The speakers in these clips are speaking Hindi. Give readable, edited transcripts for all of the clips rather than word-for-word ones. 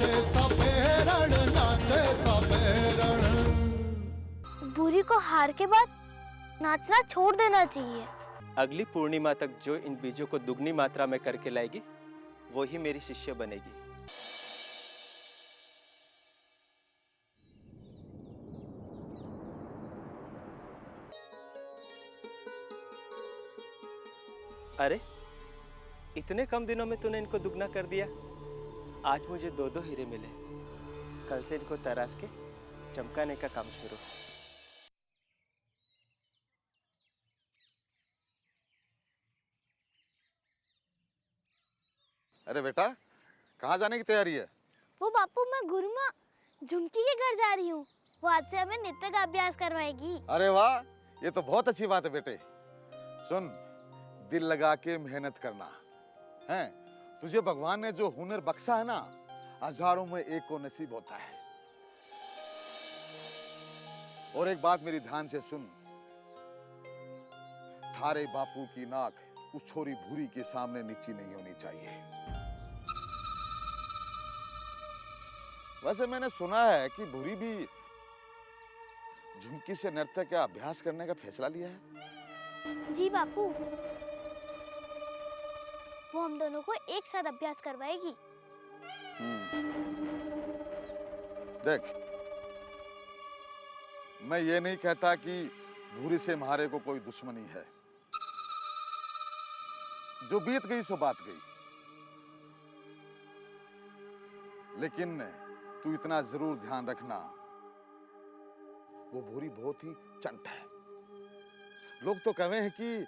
नाचे सपेरण, नाचे सपेरण। बुरी को हार के बाद नाचना छोड़ देना चाहिए। अगली पूर्णिमा तक जो इन बीजों को दुगनी मात्रा में करके लाएगी वो ही मेरी शिष्य बनेगी। अरे इतने कम दिनों में तूने इनको दुगना कर दिया। आज मुझे 2-2 हीरे मिले। कल से इनको तराश के चमकाने का काम शुरू। अरे बेटा, कहाँ जाने की तैयारी है? वो बापू, मैं गुरुमा झुमकी के घर जा रही हूँ। वो आज से हमें नृत्य का अभ्यास करवाएगी। अरे वाह, ये तो बहुत अच्छी बात है बेटे। सुन, दिल लगा के मेहनत करना है। तुझे भगवान ने जो हुनर बख्शा है ना, हजारों में एक को नसीब होता है। और एक बात मेरी ध्यान से सुन, थारे बापू की नाक उस छोरी भूरी के सामने नीची नहीं होनी चाहिए। वैसे मैंने सुना है कि भूरी भी झुमकी से नृत्य का अभ्यास करने का फैसला लिया है। जी बापू, वो हम दोनों को एक साथ अभ्यास करवाएगी। देख, मैं ये नहीं कहता कि भूरी से हमारे को कोई दुश्मनी है। जो बीत गई सो बात गई। लेकिन तू इतना जरूर ध्यान रखना, वो भूरी बहुत ही चंट है। लोग तो कहे हैं कि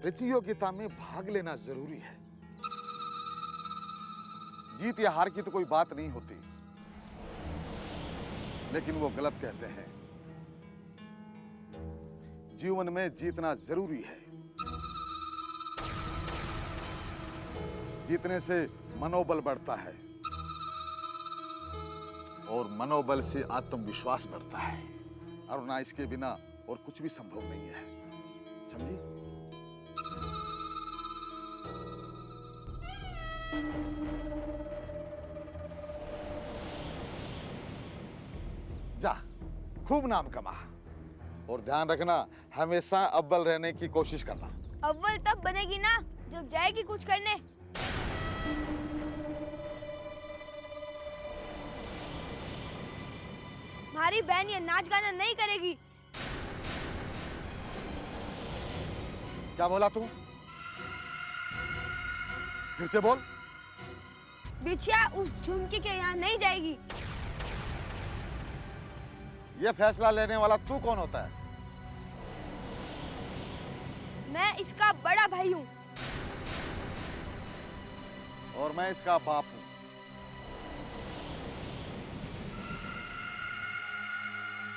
प्रतियोगिता में भाग लेना जरूरी है। जीत या हार की तो कोई बात नहीं होती, लेकिन वो गलत कहते हैं। जीवन में जीतना जरूरी है। जीतने से मनोबल बढ़ता है और मनोबल से आत्मविश्वास बढ़ता है, और ना इसके बिना और कुछ भी संभव नहीं है। समझी? जा, खूब नाम कमा, और ध्यान रखना हमेशा अव्वल रहने की कोशिश करना। अव्वल तब बनेगी ना जब जाएगी कुछ करने। हमारी बहन ये नाच गाना नहीं करेगी। क्या बोला तू? फिर से बोल। बिछिया उस झुमकी के यहाँ नहीं जाएगी। ये फैसला लेने वाला तू कौन होता है? मैं इसका बड़ा भाई हूँ। और मैं इसका बाप हूं।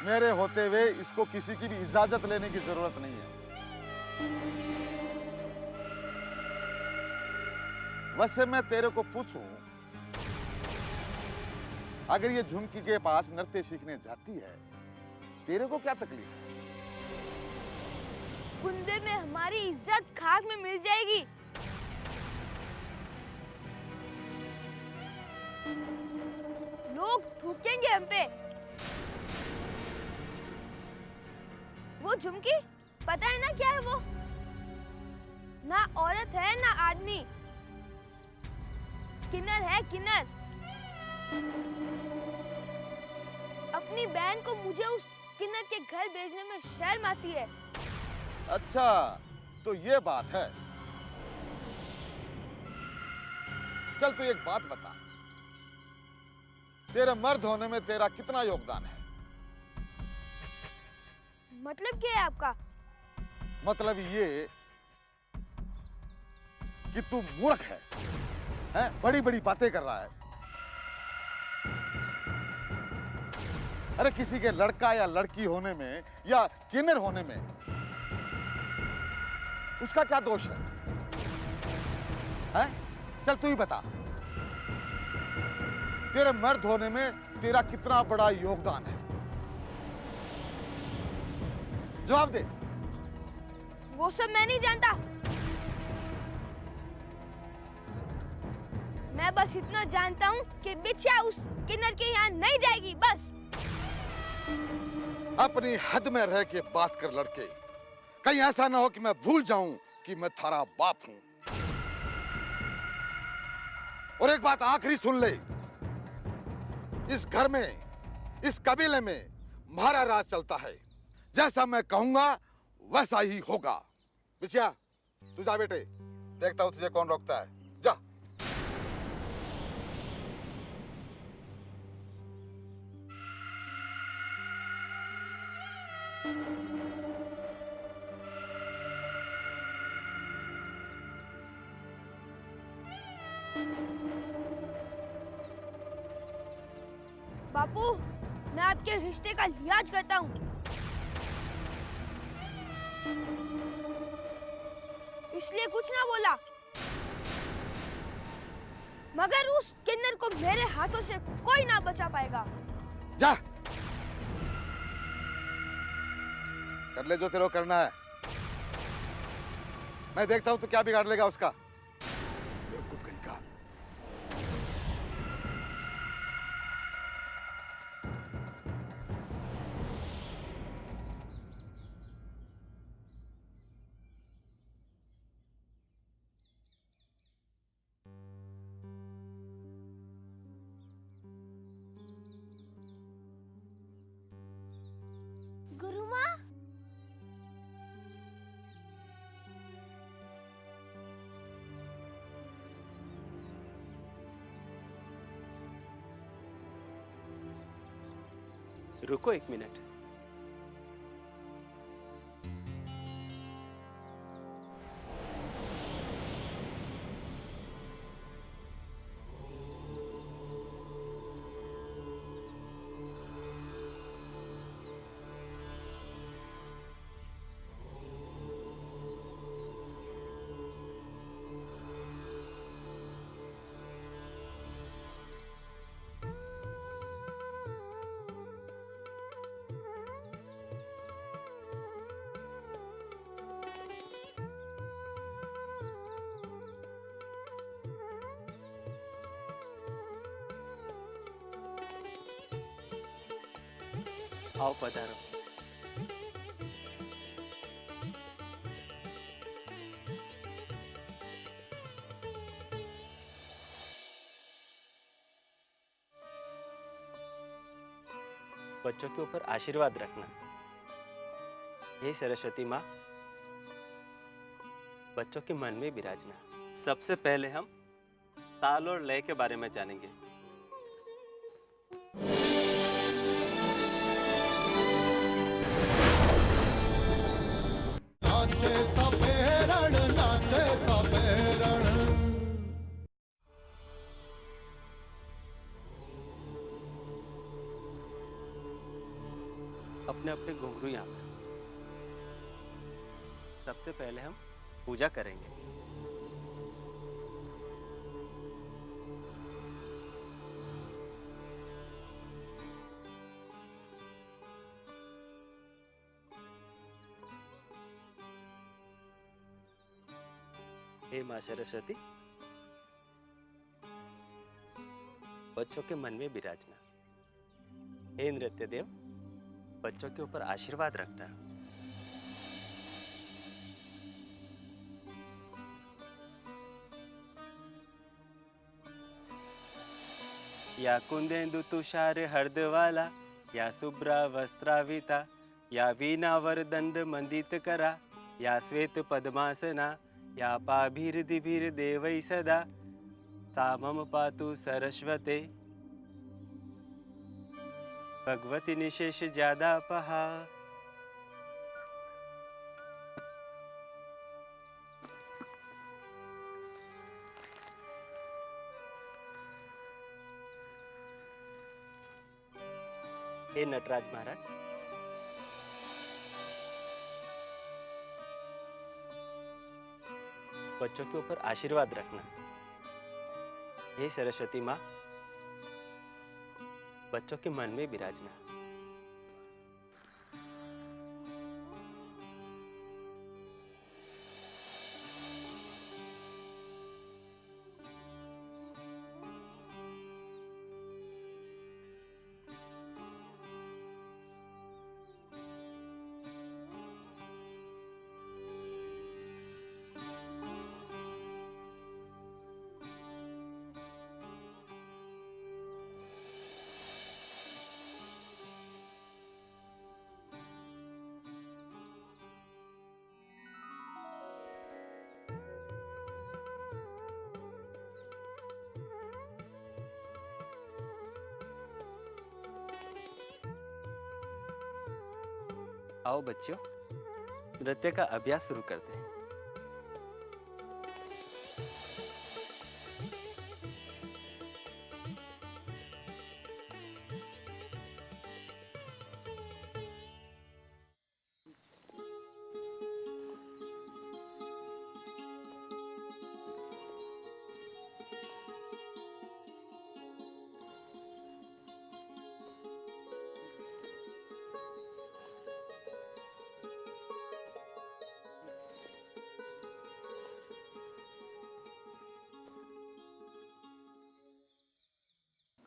मेरे होते हुए इसको किसी की भी इजाजत लेने की जरूरत नहीं है। वैसे मैं तेरे को पूछूं, अगर ये झुमकी के पास नृत्य सीखने जाती है, तेरे को क्या तकलीफ है? कुंदे में हमारी इज्जत खाक में मिल जाएगी। लोग थूकेंगे हम पे। वो झुमकी पता है ना क्या है वो? ना औरत है ना आदमी, किन्नर है किन्नर। अपनी बहन को मुझे उस किन्नर के घर भेजने में शर्म आती है। अच्छा, तो ये बात है। चल तू एक बात बता, तेरे मर्द होने में तेरा कितना योगदान है? मतलब क्या है आपका? मतलब ये कि तू मूर्ख है, बड़ी बड़ी बातें कर रहा है। अरे किसी के लड़का या लड़की होने में या किन्नर होने में उसका क्या दोष है? चल तू ही बता, तेरे मर्द होने में तेरा कितना बड़ा योगदान है? जवाब दे। वो सब मैं नहीं जानता। मैं मैं बस इतना जानता हूँ कि बिछिया उस किन्नर के यहाँ नहीं जाएगी, बस। अपनी हद में रह के बात कर लड़के, कहीं ऐसा ना हो कि मैं भूल जाऊं कि मैं थारा बाप हूं। और एक बात आखिरी सुन ले, इस घर में, इस कबीले में हमारा राज चलता है। जैसा मैं कहूंगा वैसा ही होगा। बिछिया तू जा बेटे, देखता हूं तुझे कौन रोकता है। जा। बापू, मैं आपके रिश्ते का लिहाज करता हूँ, इसलिए कुछ ना बोला। मगर उस किन्नर को मेरे हाथों से कोई ना बचा पाएगा। जा, कर ले जो तेरे को करना है। मैं देखता हूं तो क्या बिगाड़ लेगा उसका। बेवकूफ कहीं का। गुरुमा, रुको एक मिनट। आओ पधारो। बच्चों के ऊपर आशीर्वाद रखना। हे सरस्वती माँ, बच्चों के मन में विराजना। सबसे पहले हम ताल और लय के बारे में जानेंगे। नाचे सपेरण, नाचे सपेरण। अपने अपने घुंघरू यहाँ पर। सबसे पहले हम पूजा करेंगे। हे माँ सरस्वती, बच्चों के मन में विराजना। हे नृत्य देव, बच्चों के ऊपर आशीर्वाद रखना। या कुंदेंदु तुषार हर्दवाला, या शुभ्रा वस्त्राविता, या वीणा वरदंड मंदित करा, या श्वेत पद्मासना, या पाभिर्दिभिर देवै सदा, सा मम पातु सरस्वते, भगवती निशेष ज्यादा पहा। हे नटराज महाराज, बच्चों के ऊपर आशीर्वाद रखना। हे सरस्वती माँ, बच्चों के मन में विराजना। आओ बच्चों, नृत्य का अभ्यास शुरू करते हैं।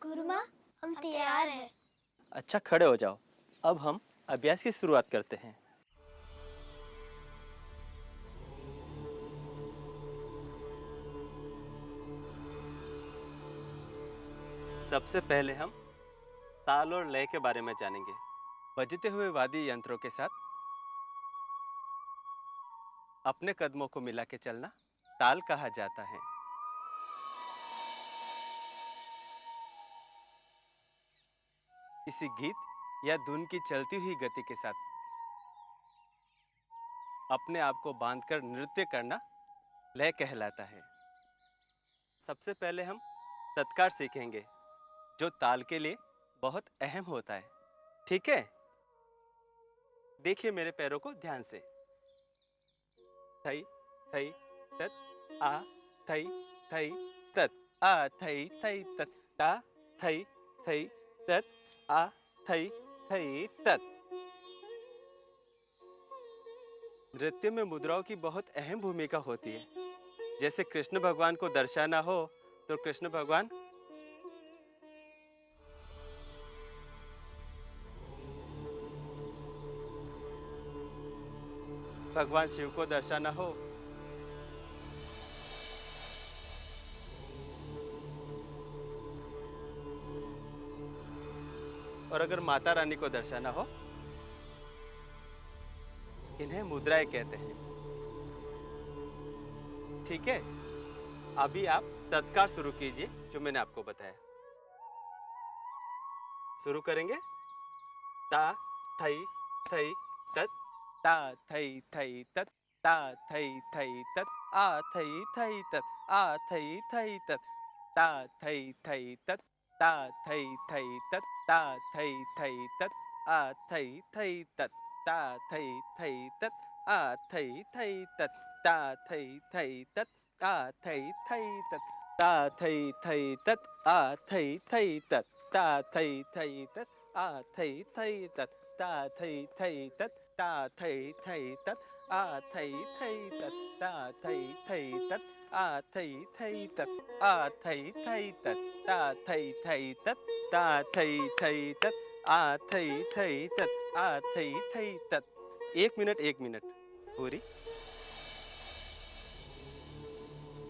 गुरुमा, हम तैयार हैं। अच्छा, खड़े हो जाओ। अब हम अभ्यास की शुरुआत करते हैं। सबसे पहले हम ताल और लय के बारे में जानेंगे। बजते हुए वाद्य यंत्रों के साथ अपने कदमों को मिला के चलना ताल कहा जाता है। किसी गीत या धुन की चलती हुई गति के साथ अपने आप को बांधकर नृत्य करना लय कहलाता है। सबसे पहले हम तत्कार सीखेंगे, जो ताल के लिए बहुत अहम होता है। ठीक है, देखिए मेरे पैरों को ध्यान से। थई थई तत आ थई थई तत आ थई थई तत ता थई थई तत आ थई थई तत। नृत्य में मुद्राओं की बहुत अहम भूमिका होती है। जैसे कृष्ण भगवान को दर्शाना हो तो कृष्ण भगवान शिव को दर्शाना हो और अगर माता रानी को दर्शाना हो, इन्हें मुद्राएं कहते हैं। ठीक है, अभी आप तत्कार शुरू कीजिए जो मैंने आपको बताया। शुरू करेंगे। ता थई थई तत ता थई थई तत ता थई थई तत आ थई थई तत आ थई थई तत ता थई थई तत ता थई थई तत ता थई थई तत आ थई थई तत ता थई थई तत आ थई थई तत ता थई थई तत आ थई थई तत ता थई थई तत आ थई थई तत ता थई थई तत आ थई थई तत ता थई थई तत ता थई थई तत आ थई थई तत ता थई थई तत आ थई थई तत आ थई थई तत ता थई थई तत ता थई थई तत आ थई थई तत आ थई थई तत। 1 मिनट पूरी।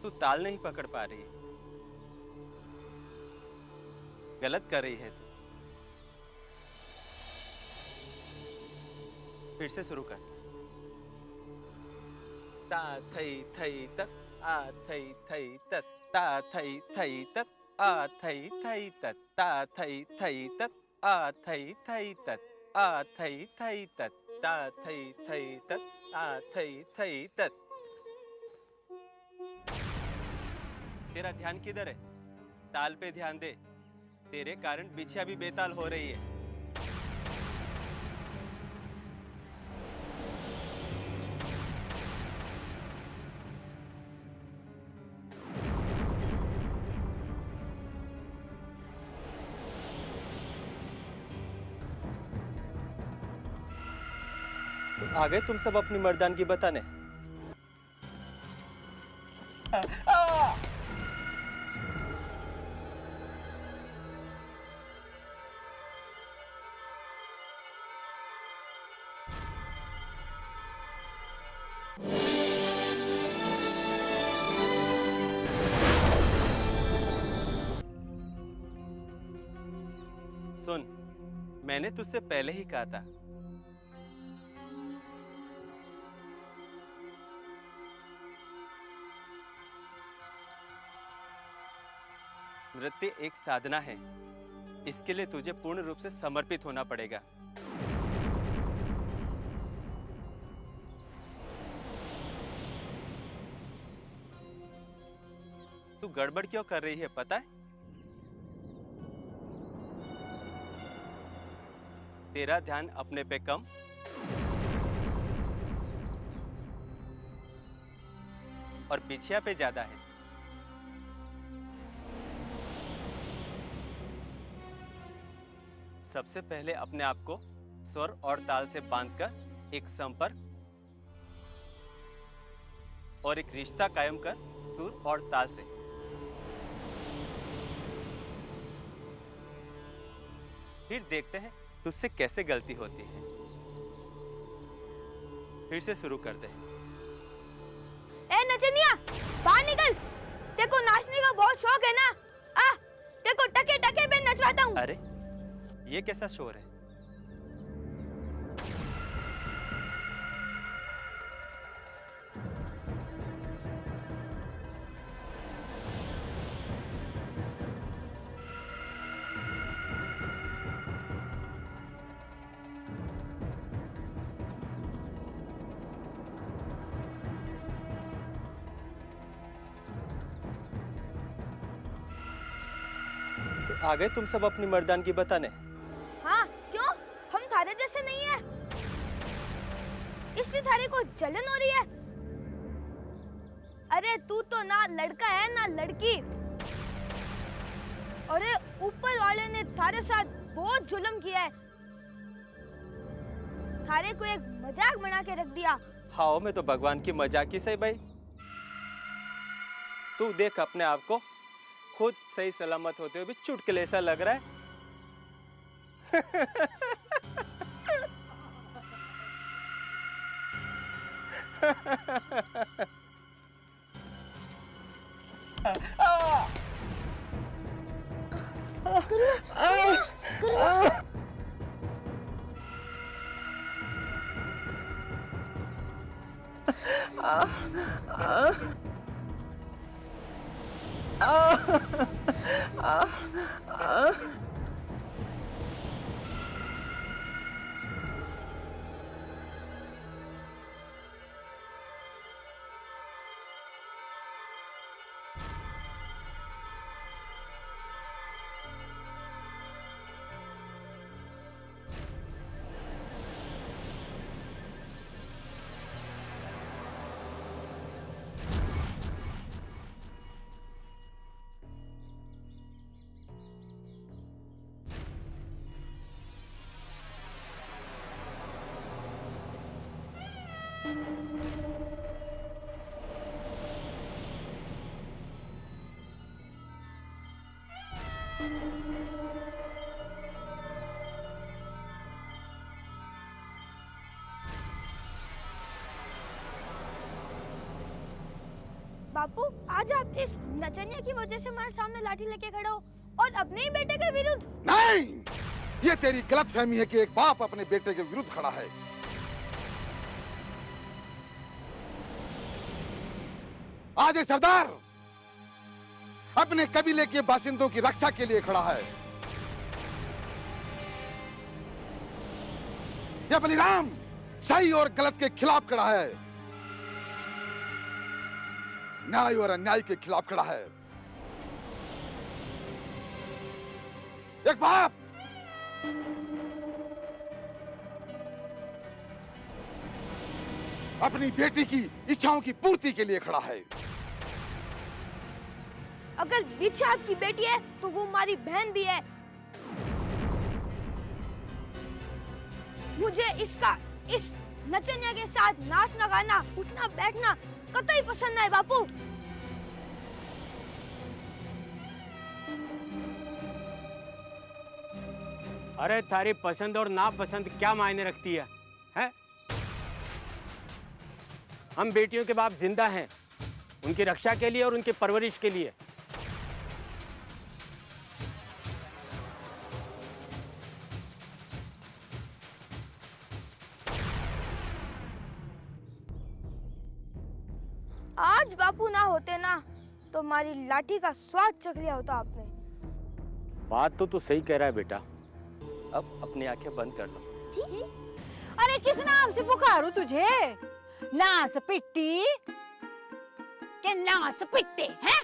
तू ताल नहीं पकड़ पा रही है, गलत कर रही है तू। फिर से शुरू कर। ता थई थई तत आ थई थई तत ता थई थई तत आ थई थई तत ता थई थई तत आ थई थई तत आ थई थई तत ता थई थई तत आ थई थई तत। तेरा ध्यान किधर है? ताल पे ध्यान दे। तेरे कारण बिछिया भी बेताल हो रही है। तो आ गए तुम सब अपनी मर्दानगी बताने। सुन, मैंने तुझसे पहले ही कहा था, नृत्य एक साधना है। इसके लिए तुझे पूर्ण रूप से समर्पित होना पड़ेगा। तू गड़बड़ क्यों कर रही है पता है? तेरा ध्यान अपने पे कम और बिछिया पे ज्यादा है। सबसे पहले अपने आप को स्वर और ताल से बांधकर एक संपर्क और एक रिश्ता कायम कर सुर और ताल से। फिर देखते हैं तुझसे कैसे गलती होती है। फिर से शुरू करते हैं। ए नचनिया, बाहर निकल। तेरे को नाचने का बहुत शौक है ना? आ, तेरे को टके टके पे नचवाता हूँ। अरे ये कैसा शोर है? तो आ गए तुम सब अपनी मर्दानगी बताने? हाँ, क्यों? हम थारे जैसे नहीं है, इसलिए थारे को जलन हो रही है। अरे तू तो ना लड़का है ना लड़की। अरे ऊपर वाले ने थारे साथ बहुत जुल्म किया है, थारे को एक मजाक बना के रख दिया। हाँ, मैं तो भगवान की मजाक ही सही भाई। तू देख अपने आप को खुद सही सलामत होते हुए भी चुटकुले ऐसा लग रहा है। बापू, आज आप इस नचनिया की वजह से हमारे सामने लाठी लेके खड़े हो और अपने ही बेटे के विरुद्ध। नहीं, ये तेरी गलतफहमी है कि एक बाप अपने बेटे के विरुद्ध खड़ा है। आज ये सरदार अपने कबीले के बाशिंदों की रक्षा के लिए खड़ा है। यह बलिराम सही और गलत के खिलाफ खड़ा है, न्याय और अन्याय के खिलाफ खड़ा है। एक बाप अपनी बेटी की इच्छाओं की पूर्ति के लिए खड़ा है। अगर बिच्छा आपकी बेटी है तो वो हमारी बहन भी है। मुझे इस नचनिया के साथ नाचना गाना उठना बैठना कतई पसंद नहीं बापू। अरे थारी पसंद और नापसंद क्या मायने रखती है, हैं? हम बेटियों के बाप जिंदा हैं, उनकी रक्षा के लिए और उनकी परवरिश के लिए। आज बापू ना होते ना तो हमारी लाठी का स्वाद चख लिया होता आपने। बात तो तू सही कह रहा है बेटा। अब अपनी आंखें बंद कर लो। अरे किस नाम से पुकारूं तुझे? नास पिट्टी के नास पिट्टे हैं?